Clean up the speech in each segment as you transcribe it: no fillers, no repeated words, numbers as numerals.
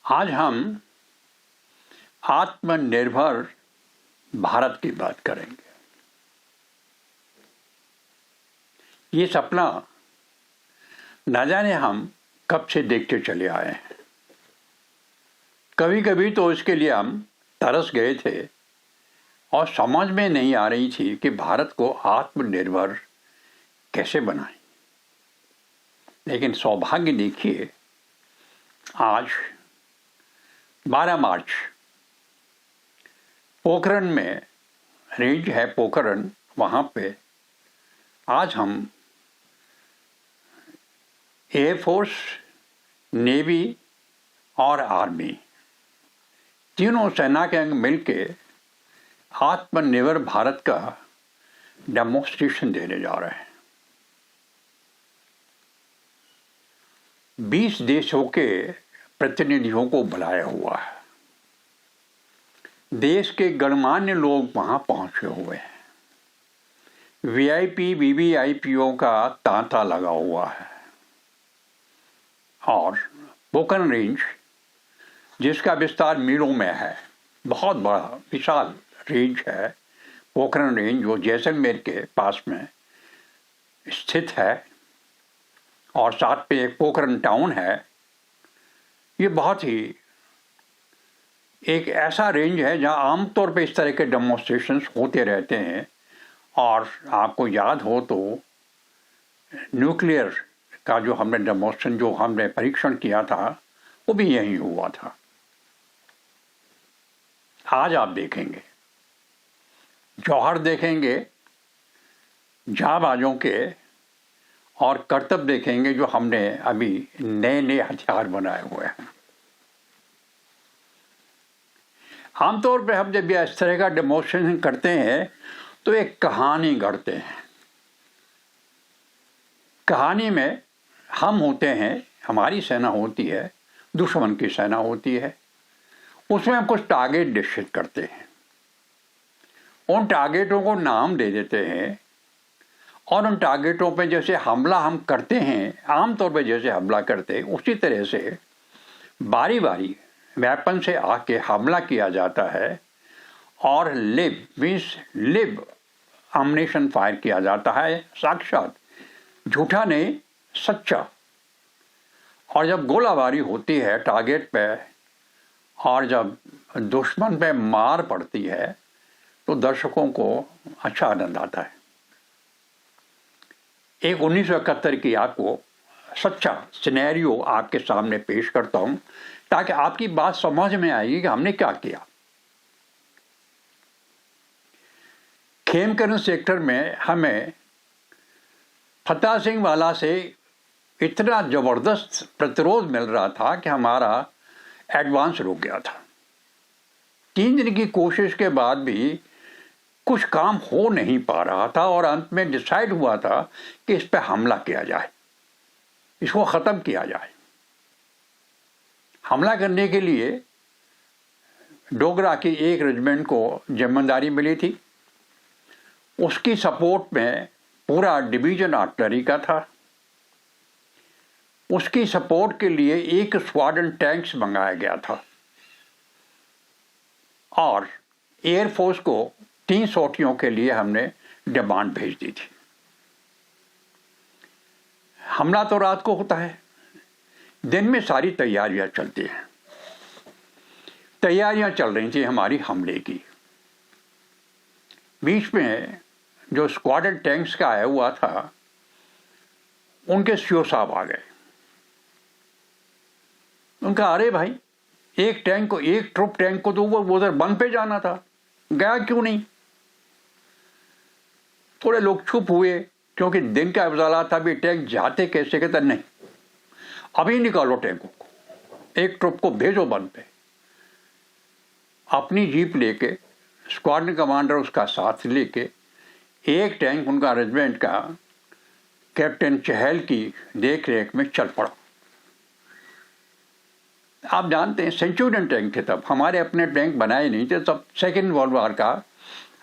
आज हम आत्मनिर्भर भारत की बात करेंगे। ये सपना न जाने हम कब से देखते चले आए हैं। कभी कभी तो इसके लिए हम तरस गए थे और समझ में नहीं आ रही थी कि भारत को आत्मनिर्भर कैसे बनाएं। लेकिन सौभाग्य देखिए, आज 12 मार्च पोखरण में रेंज है पोखरण, वहाँ पे आज हम एयरफोर्स, नेवी और आर्मी तीनों सेना के अंग मिलके आत्मनिर्भर भारत का डेमोन्स्ट्रेशन देने जा रहे हैं। 20 देशों के प्रतिनिधियों को बुलाया हुआ है। देश के गणमान्य लोग वहां पहुंचे हुए हैं। वीआईपी वीवीआईपीओ का तांता लगा हुआ है और पोखरण रेंज, जिसका विस्तार मीलों में है, बहुत बड़ा विशाल रेंज है पोखरण रेंज, जो जैसलमेर के पास में स्थित है और साथ पे एक पोखरण टाउन है। ये बहुत ही एक ऐसा रेंज है जहां आमतौर पे इस तरह के डेमोन्स्ट्रेशंस होते रहते हैं। और आपको याद हो तो न्यूक्लियर का जो हमने डेमोन्स्ट्रेशन, जो हमने परीक्षण किया था, वो भी यहीं हुआ था। आज आप देखेंगे, जौहर देखेंगे जांबाजों के, और करतब देखेंगे जो हमने अभी नए नए हथियार बनाए हुए हैं। आमतौर पे हम जब इस तरह का डेमोन्स्ट्रेशन करते हैं तो एक कहानी गढ़ते हैं। कहानी में हम होते हैं, हमारी सेना होती है, दुश्मन की सेना होती है। उसमें हम कुछ टारगेट निश्चित करते हैं, उन टारगेटों को नाम दे देते हैं और उन टारगेटों पे जैसे हमला हम करते हैं, आमतौर पे जैसे हमला करते हैं, उसी तरह से बारी बारी वेपन से आके हमला किया जाता है और लिव अम्युनिशन फायर किया जाता है, साक्षात झूठा नहीं, सच्चा। और जब गोलाबारी होती है टारगेट पे और जब दुश्मन पे मार पड़ती है तो दर्शकों को अच्छा आनंद आता है। एक 1971 की आपको सच्चा सिनेरियो आपके सामने पेश करता हूं ताकि आपकी बात समझ में आएगी कि हमने क्या किया। खेमकरण सेक्टर में हमें फतेह सिंह वाला से इतना जबरदस्त प्रतिरोध मिल रहा था कि हमारा एडवांस रुक गया था। 3 दिन की कोशिश के बाद भी कुछ काम हो नहीं पा रहा था और अंत में डिसाइड हुआ था कि इस पर हमला किया जाए, इसको ख़त्म किया जाए। हमला करने के लिए डोगरा की एक रेजिमेंट को जिम्मेदारी मिली थी। उसकी सपोर्ट में पूरा डिवीजन आर्टिलरी का था। उसकी सपोर्ट के लिए एक स्क्वाड्रन टैंक्स मंगाया गया था और एयरफोर्स को 3 सोटियों के लिए हमने डिमांड भेज दी थी। हमला तो रात को होता है, दिन में सारी तैयारियां चलती हैं। तैयारियां चल रही थी हमारी हमले की। बीच में जो स्क्वाड्रन टैंक्स का आया हुआ था, उनके सीओ साहब आ गए। उनका, अरे भाई, एक ट्रुप टैंक को तो वो उधर बंद पे जाना था, गया क्यों नहीं? थोड़े लोग चुप हुए क्योंकि दिन का उजाला था, भी टैंक जाते कैसे? कहते नहीं, अभी निकालो टैंकों को, एक ट्रुप को भेजो बंद पे। अपनी जीप लेके स्क्वाड्रन कमांडर उसका साथ लेके एक टैंक उनका रेजिमेंट का कैप्टन चहल की देख रेख में चल पड़ा। आप जानते हैं सेंचुरियन टैंक थे तब, हमारे अपने टैंक बनाए नहीं थे तब। सेकेंड वर्ल्ड वॉर का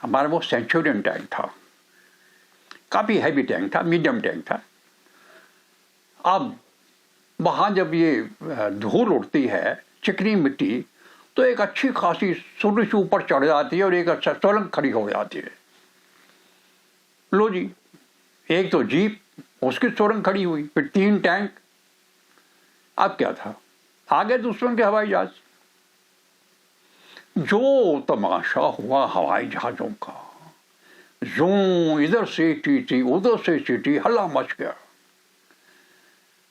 हमारा वो सेंचुरियन टैंक था, काफ़ी हैवी टैंक था, मीडियम टैंक था। अब वहाँ जब ये धूल उड़ती है चिकनी मिट्टी, तो एक अच्छी खासी सुरंग से ऊपर चढ़ जाती है और एक अच्छा सुरंग खड़ी हो जाती है। लो जी, एक तो जीप, उसकी सुरंग खड़ी हुई, फिर 3 टैंक। अब क्या था, आगे दुश्मन के हवाई जहाज। जो तमाशा हुआ हवाई जहाजों का, जो इधर से चीटी उधर से चीटी, हल्ला मच गया।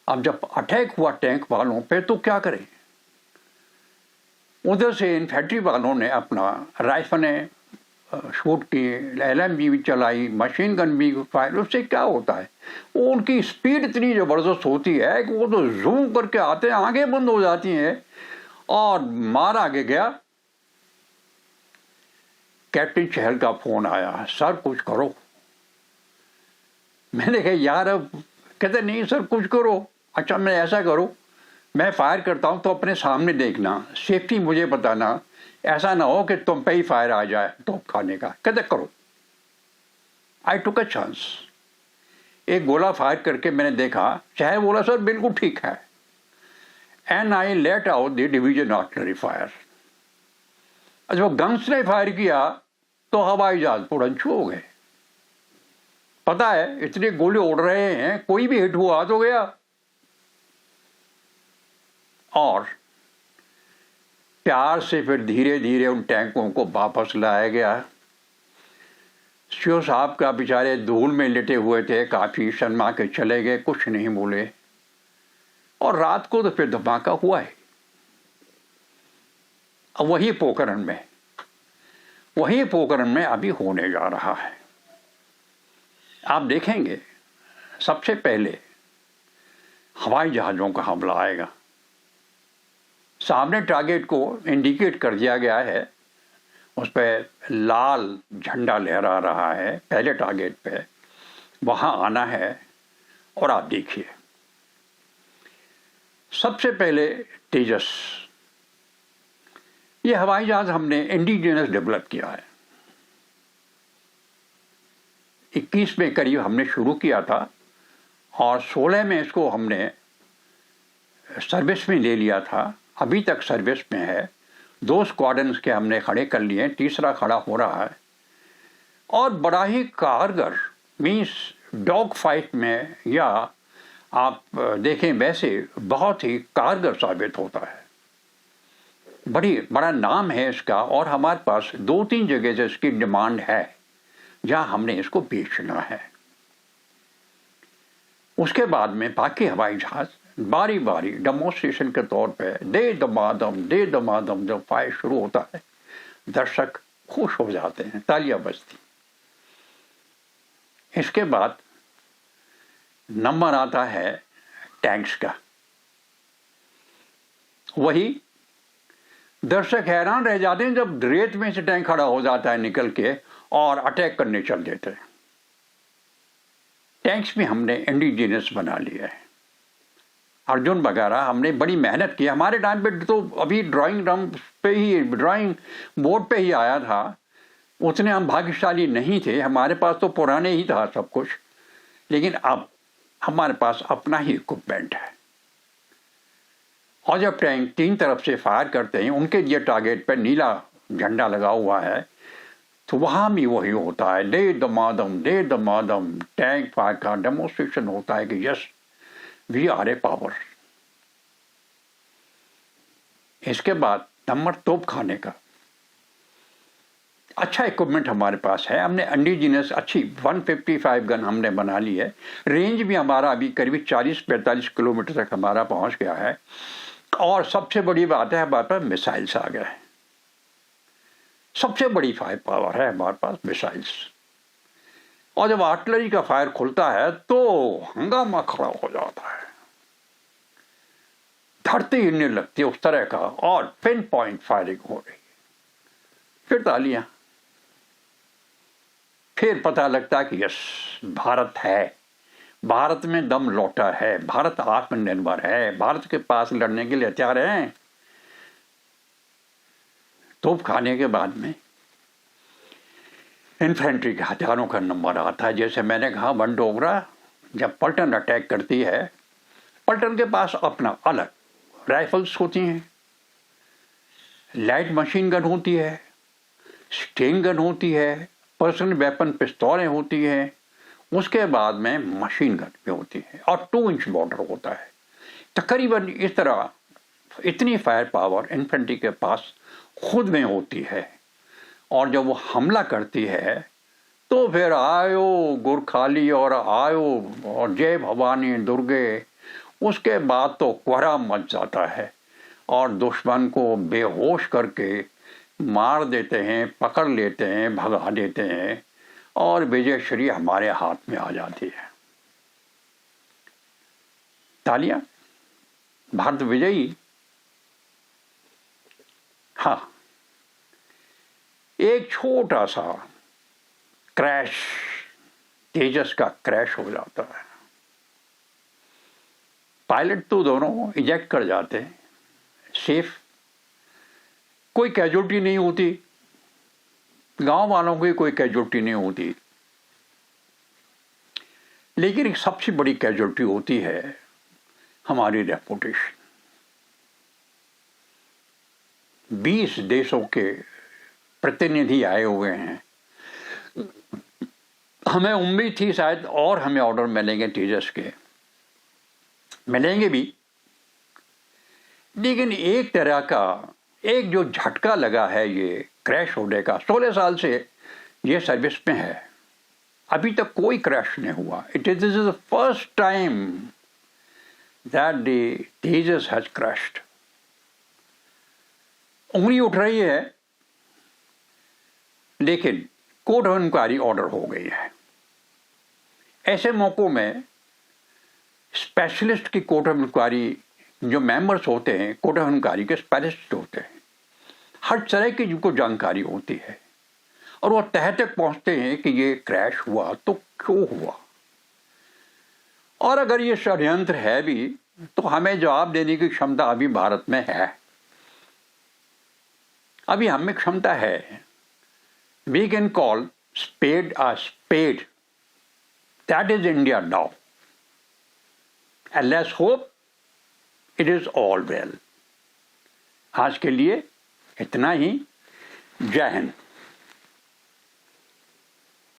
अब जब अटैक हुआ टैंक वालों पे तो क्या करें? उधर से इन्फेंट्री वालों ने अपना राइफलें शूट की, LMG भी चलाई, मशीन गन भी फायर। उससे क्या होता है, वो उनकी स्पीड इतनी ज़बरदस्त होती है कि वो तो जूम करके आते हैं, आंखें बंद हो जाती हैं और मार आगे गया। कैप्टन चहल का फोन आया, सर कुछ करो। मैंने कहा यार, अब कहते नहीं सर कुछ करो। अच्छा मैं ऐसा करो, मैं फायर करता हूं तो अपने सामने देखना, सेफ्टी मुझे बताना, ऐसा ना हो कि तुम पे ही फायर आ जाए तोप खाने का। कहते करो। आई टुक अ चांस, एक गोला फायर करके मैंने देखा, चहल बोला सर बिल्कुल ठीक है, and I let out the division artillery fire. अच्छा वो गन्स ने फायर किया तो हवाई जहाज पुरंछू हो गए। पता है इतने गोले उड़ रहे हैं, कोई भी हिट हुआ तो गया। और प्यार से फिर धीरे धीरे उन टैंकों को वापस लाया गया। सीओ साहब का बेचारे धूल में लेटे हुए थे, काफी शर्मा के चले गए, कुछ नहीं बोले। और रात को तो फिर धमाका हुआ है। अब वही पोखरण में अभी होने जा रहा है। आप देखेंगे सबसे पहले हवाई जहाज़ों का हमला आएगा। सामने टारगेट को इंडिकेट कर दिया गया है, उस पर लाल झंडा लहरा रहा है, पहले टारगेट पे वहाँ आना है। और आप देखिए सबसे पहले तेजस, ये हवाई जहाज हमने इंडिजिनस डेवलप किया है। 21 में करीब हमने शुरू किया था और 16 में इसको हमने सर्विस में ले लिया था। अभी तक सर्विस में है। 2 स्क्वाड्रन्स के हमने खड़े कर लिए, तीसरा खड़ा हो रहा है। और बड़ा ही कारगर, मीन्स डॉग फाइट में या आप देखें वैसे बहुत ही कारगर साबित होता है। बड़ा नाम है इसका और हमारे पास 2-3 जगह से इसकी डिमांड है जहां हमने इसको बेचना है। उसके बाद में बाकी हवाई जहाज बारी बारी डेमोन्स्ट्रेशन के तौर पे दे दमादम जब फायर शुरू होता है, दर्शक खुश हो जाते हैं, तालियां बजती। इसके बाद नंबर आता है टैंक्स का। वही दर्शक हैरान रह जाते हैं जब रेत में से टैंक खड़ा हो जाता है निकल के और अटैक करने चल देते हैं। टैंक्स भी हमने इंडिजिनस बना लिया है। अर्जुन वगैरह हमने बड़ी मेहनत की। हमारे टाइम पे तो अभी ड्राइंग बोर्ड पे ही आया था। उतने हम भाग्यशाली नहीं थे, हमारे पास तो पुराने ही था सब कुछ। लेकिन अब हमारे पास अपना ही इक्विपमेंट है। और जब टैंक 3 तरफ से फायर करते हैं, उनके लिए टारगेट पर नीला झंडा लगा हुआ है, तो वहाँ भी वही होता है, दे दमादम टैंक फायर का डेमोन्स्ट्रेशन होता है कि yes we are a power. इसके बाद नंबर तोप खाने का अच्छा इक्विपमेंट हमारे पास है। हमने इंडिजिनस अच्छी 155 गन हमने बना ली है। रेंज भी हमारा अभी करीब 40-45 किलोमीटर तक हमारा पहुंच गया है। और सबसे बड़ी बात है हमारे पास मिसाइल्स आ गए हैं। सबसे बड़ी फायर पावर है हमारे पास मिसाइल्स। और जब आर्टिलरी का फायर खुलता है तो हंगामा खड़ा हो जाता है, धरती हिलने लगती है उस तरह का, और पिन पॉइंट फायरिंग हो रही है। फिर तालियां, फिर पता लगता है कि यस भारत है, भारत में दम लौटा है, भारत आत्मनिर्भर है, भारत के पास लड़ने के लिए हथियार हैं। तोप खाने के बाद में इन्फेंट्री के हथियारों का नंबर आता है। जैसे मैंने कहा, वन डोगरा जब पलटन अटैक करती है, पलटन के पास अपना अलग राइफल्स होती हैं, लाइट मशीन गन होती है, स्टिंग गन होती है, पर्सनल वेपन पिस्तौलें होती हैं, उसके बाद में मशीन गन भी होती है और 2 इंच बॉर्डर होता है। तकरीबन इस तरह इतनी फायर पावर इन्फेंट्री के पास खुद में होती है। और जब वो हमला करती है तो फिर आयो गुरखाली और आयो और जय भवानी दुर्गे, उसके बाद तो कोहरा मच जाता है और दुश्मन को बेहोश करके मार देते हैं, पकड़ लेते हैं, भगा देते हैं और विजय श्री हमारे हाथ में आ जाती है। तालियां, भारत विजयी। हाँ, एक छोटा सा क्रैश, तेजस का क्रैश हो जाता है। पायलट तो दोनों इजेक्ट कर जाते हैं सेफ, कोई कैजुअल्टी नहीं होती, गांव वालों की कोई कैजुअल्टी नहीं होती। लेकिन एक सबसे बड़ी कैजुअल्टी होती है हमारी रेपुटेशन। 20 देशों के प्रतिनिधि आए हुए हैं, हमें उम्मीद थी शायद और हमें ऑर्डर मिलेंगे तेजस के, मिलेंगे भी, लेकिन एक तरह का एक जो झटका लगा है ये क्रैश होने का, 16 साल से ये सर्विस में है, अभी तक कोई क्रैश नहीं हुआ। This is the first time that the Tejas has crashed. उंगली उठ रही है, लेकिन कोर्ट ऑफ इंक्वायरी ऑर्डर हो गई है। ऐसे मौकों में स्पेशलिस्ट की कोर्ट ऑफ इंक्वायरी जो मेंबर्स होते हैं, कोर्ट ऑफ इंक्वायरी के स्पेशलिस्ट होते हैं, हर तरह की जिनको जानकारी होती है और वो तह तक पहुंचते हैं कि ये क्रैश हुआ तो क्यों हुआ, और अगर ये षड्यंत्र है भी तो हमें जवाब देने की क्षमता अभी भारत में है, अभी हमें क्षमता है। We can call spade a spade. That is India now. And let's hope it is all well. आज के लिए इतना ही। जय हिंद।